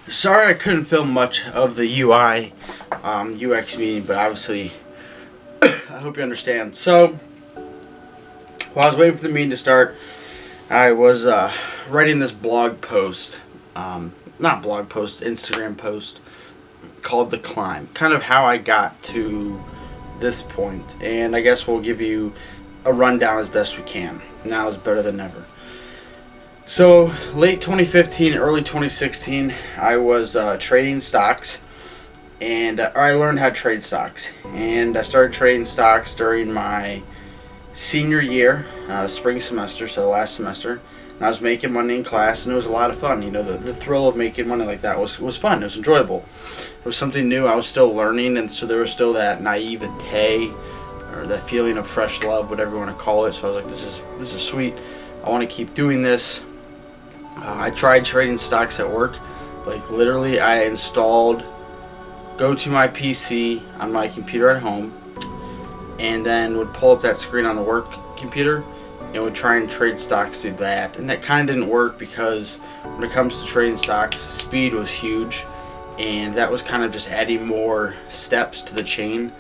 Sorry I couldn't film much of the UI UX meeting, but obviously I hope you understand. So while I was waiting for the meeting to start, I was writing this blog post, not blog post, Instagram post called The Climb, kind of how I got to this point, and I guess we'll give you a rundown as best we can. Now is better than ever. So late 2015, early 2016, I was trading stocks, and I learned how to trade stocks, and I started trading stocks during my senior year, spring semester, so the last semester. And I was making money in class, and it was a lot of fun. You know, the thrill of making money like that was fun. It was enjoyable. It was something new. I was still learning, and so there was still that naivete, or that feeling of fresh love, whatever you want to call it. So I was like, this is sweet. I want to keep doing this. I tried trading stocks at work. Like literally, I go to my PC on my computer at home, and then would pull up that screen on the work computer and would try and trade stocks through that. And that kind of didn't work because when it comes to trading stocks, speed was huge, and that was kind of just adding more steps to the chain.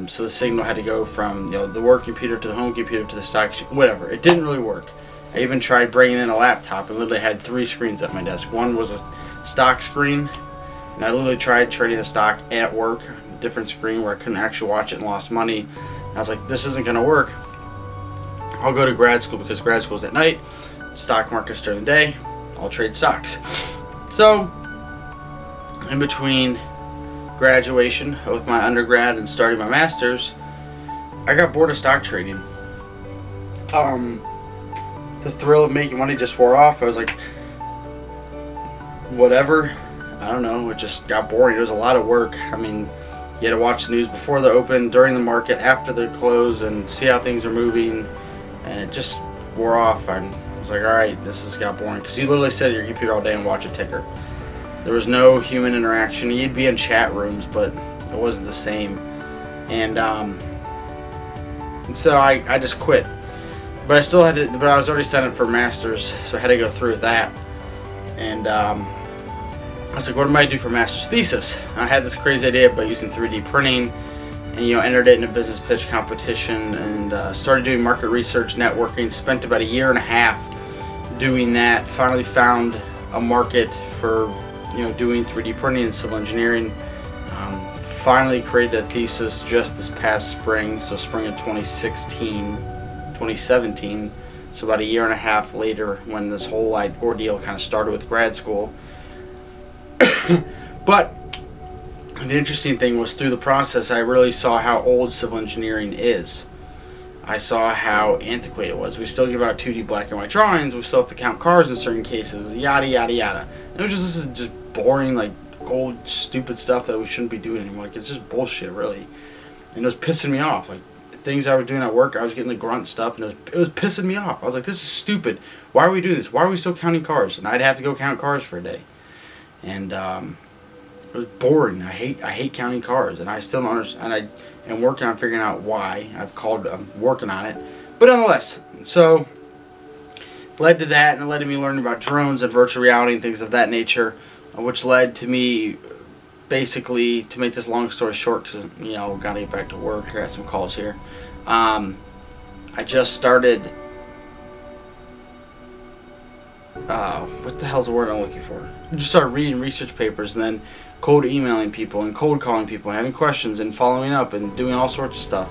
So the signal had to go from the work computer to the home computer to the stock, whatever. It didn't really work. I even tried bringing in a laptop and literally had 3 screens at my desk. One was a stock screen, and I literally tried trading a stock at work, a different screen where I couldn't actually watch it and lost money. And I was like, this isn't going to work. I'll go to grad school because grad school's at night, stock market's during the day, I'll trade stocks. So, in between graduation with my undergrad and starting my master's, I got bored of stock trading. The thrill of making money just wore off. I was like, whatever. I don't know. It just got boring. It was a lot of work. I mean, you had to watch the news before the open, during the market, after the close, and see how things are moving. And it just wore off. I was like, all right, this has got boring. Because you literally sit at your computer all day and watch a ticker. There was no human interaction. You'd be in chat rooms, but it wasn't the same. And so I just quit. But I still had to, but I was already signed up for masters, so I had to go through with that. And I was like, what am I do for master's thesis? I had this crazy idea about using 3D printing, and entered it in a business pitch competition, and started doing market research, networking. Spent about 1.5 years doing that. Finally found a market for doing 3D printing and civil engineering. Finally created a thesis just this past spring, so spring of 2017, so about 1.5 years later, when this whole ordeal kind of started with grad school. But the interesting thing was, through the process, I really saw how old civil engineering is. I saw how antiquated it was. We still give out 2D black and white drawings. We still have to count cars in certain cases. Yada yada yada. It was this is just boring, like old stupid stuff that we shouldn't be doing anymore. Like, it's just bullshit, really. And it was pissing me off. Like, things I was doing at work, I was getting the grunt stuff, and it was pissing me off. I was like, this is stupid. Why are we doing this? Why are we still counting cars? And I'd have to go count cars for a day. And it was boring. I hate counting cars, and I still don't understand. And I am working on figuring out why. I'm working on it. But nonetheless, so led to that, and it led to me learning about drones and virtual reality and things of that nature, which led to me, basically, to make this long story short, because gotta get back to work. I got some calls here. I just started. What the hell's the word I'm looking for? I just started reading research papers, and then cold emailing people and cold calling people and having questions and following up and doing all sorts of stuff.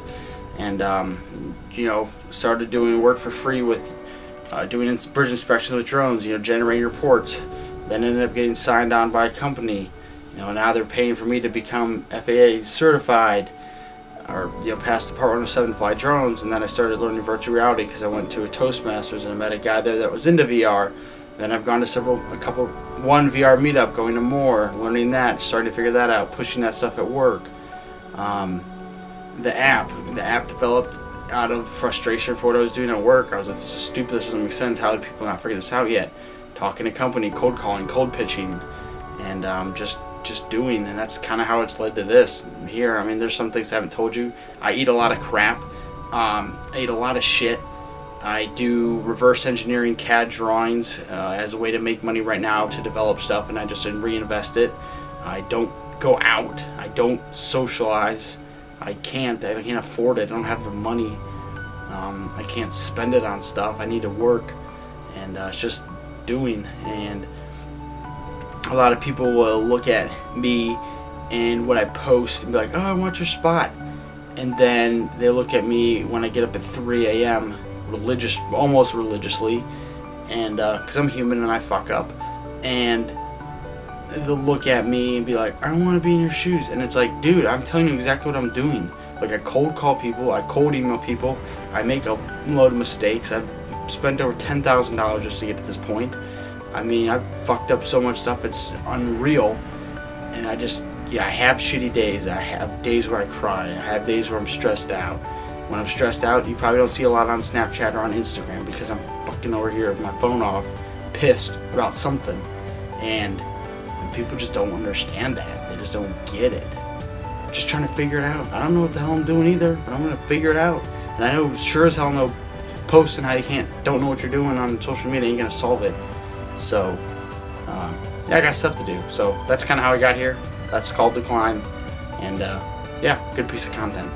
And started doing work for free with doing bridge inspections with drones. Generating reports. Then ended up getting signed on by a company. Now they're paying for me to become FAA certified, or pass the Part 107 fly drones. And then I started learning virtual reality because I went to a Toastmasters and I met a guy there that was into VR. Then I've gone to one VR meetup, going to more, learning that, starting to figure that out, pushing that stuff at work. The app developed out of frustration for what I was doing at work. I was like, this is stupid, this doesn't make sense. How did people not figure this out yet? Talking to company, cold calling, cold pitching, and just doing, and that's kind of how it's led to this here. I mean, there's some things I haven't told you. I eat a lot of crap. I eat a lot of shit. I do reverse engineering CAD drawings as a way to make money right now to develop stuff, and I just reinvest it. I don't go out. I don't socialize. I can't afford it. I don't have the money. I can't spend it on stuff. I need to work, and it's just doing. And a lot of people will look at me and what I post and be like, oh, I want your spot. And then they look at me when I get up at 3 a.m. almost religiously, and because I'm human and I fuck up, and they'll look at me and be like, I don't want to be in your shoes. And it's like, dude, I'm telling you exactly what I'm doing. Like, I cold call people, I cold email people, I make a load of mistakes. I've spent over $10,000 just to get to this point. I mean, I've fucked up so much stuff, it's unreal. And I have shitty days. I have days where I cry. I have days where I'm stressed out. When I'm stressed out, you probably don't see a lot on Snapchat or on Instagram because I'm fucking over here with my phone off, pissed about something. And people just don't understand that. They just don't get it. Just trying to figure it out. I don't know what the hell I'm doing either, but I'm gonna figure it out. And I know sure as hell no posting how you don't know what you're doing on social media ain't gonna solve it. So yeah, I got stuff to do. So that's kind of how I got here. That's called The Climb. And yeah, good piece of content.